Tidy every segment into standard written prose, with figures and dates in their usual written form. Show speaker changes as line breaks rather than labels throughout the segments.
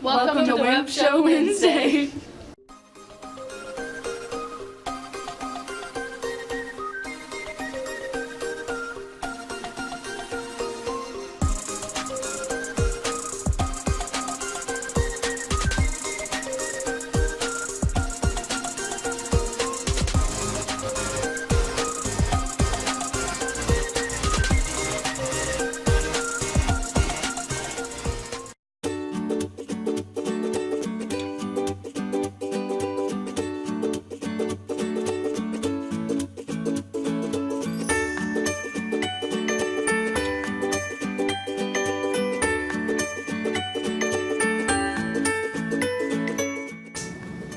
Welcome to Webshow Wednesday.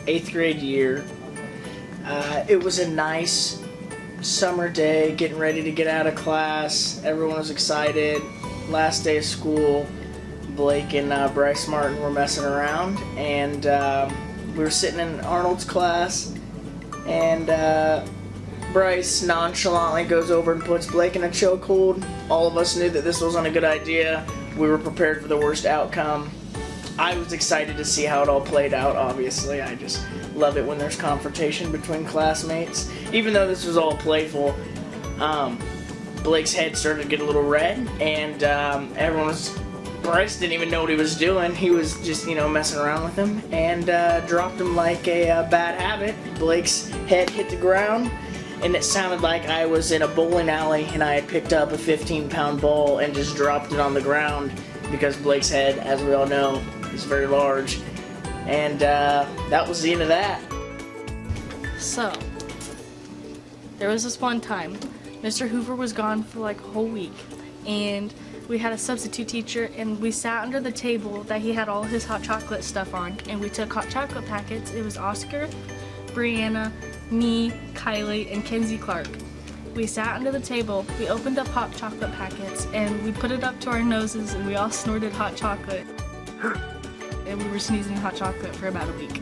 Eighth grade year. It was a nice summer day, getting ready to get out of class. Everyone was excited. Last day of school, Blake and Bryce Martin were messing around, and we were sitting in Arnold's class, and Bryce nonchalantly goes over and puts Blake in a chokehold. All of us knew that this wasn't a good idea. We were prepared for the worst outcome. I was excited to see how it all played out, obviously. I just love it when there's confrontation between classmates. Even though this was all playful, Blake's head started to get a little red, and Bryce didn't even know what he was doing. He was just, messing around with him, and dropped him like a bad habit. Blake's head hit the ground, and it sounded like I was in a bowling alley and I had picked up a 15-pound ball and just dropped it on the ground, because Blake's head, as we all know, is very large. And that was the end of that.
So, there was this one time, Mr. Hoover was gone for like a whole week, and we had a substitute teacher, and we sat under the table that he had all his hot chocolate stuff on, and we took hot chocolate packets. It was Oscar, Brianna, me, Kylie, and Kenzie Clark. We sat under the table, we opened up hot chocolate packets, and we put it up to our noses, and we all snorted hot chocolate. And we were sneezing hot chocolate for about a week.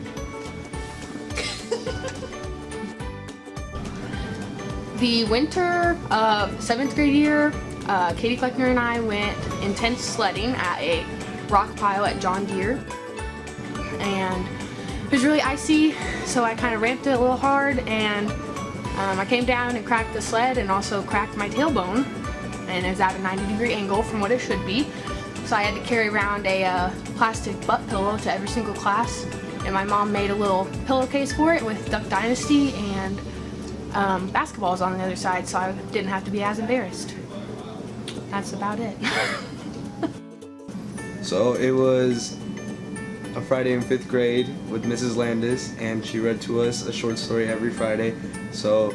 The winter of 7th grade year, Katie Kleckner and I went intense sledding at a rock pile at John Deere. And it was really icy, so I kind of ramped it a little hard, and I came down and cracked the sled and also cracked my tailbone, and it was at a 90-degree angle from what it should be. So I had to carry around a plastic butt pillow to every single class, and my mom made a little pillowcase for it with Duck Dynasty and basketballs on the other side, so I didn't have to be as embarrassed. That's about it.
So it was a Friday in 5th grade with Mrs. Landis, and she read to us a short story every Friday. So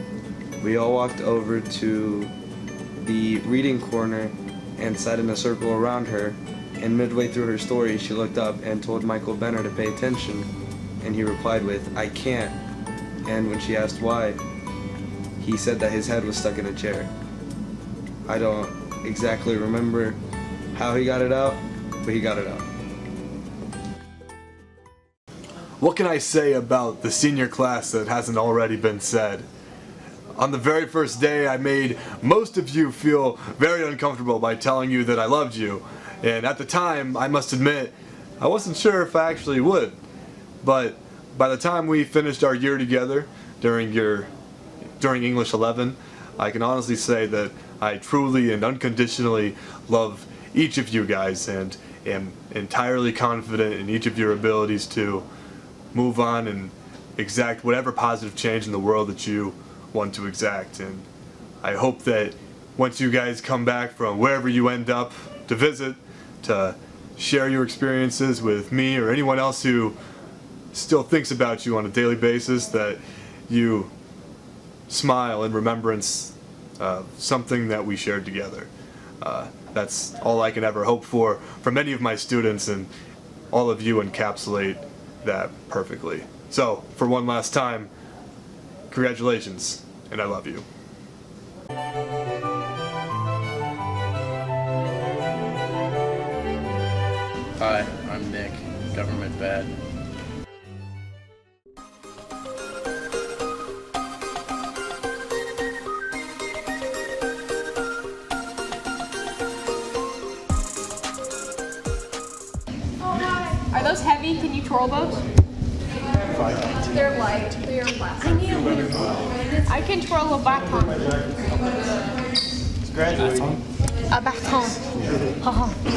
we all walked over to the reading corner and sat in a circle around her, and midway through her story she looked up and told Michael Benner to pay attention, and he replied with, "I can't." And when she asked why, he said that his head was stuck in a chair. I don't exactly remember how he got it out, but he got it out.
What can I say about the senior class that hasn't already been said? On the very first day, I made most of you feel very uncomfortable by telling you that I loved you. And at the time, I must admit, I wasn't sure if I actually would. But by the time we finished our year together during English 11, I can honestly say that I truly and unconditionally love each of you guys, and am entirely confident in each of your abilities to move on and exact whatever positive change in the world that you want to exact. And I hope that once you guys come back from wherever you end up to visit, to share your experiences with me or anyone else who still thinks about you on a daily basis, that you smile in remembrance of something that we shared together. That's all I can ever hope for from any of my students, and all of you encapsulate that perfectly. So, for one last time, congratulations, and I love you.
Hi, I'm Nick, government bad.
Are those
heavy? Can you twirl those? They're light. They're plastic. I can twirl a baton. A baton.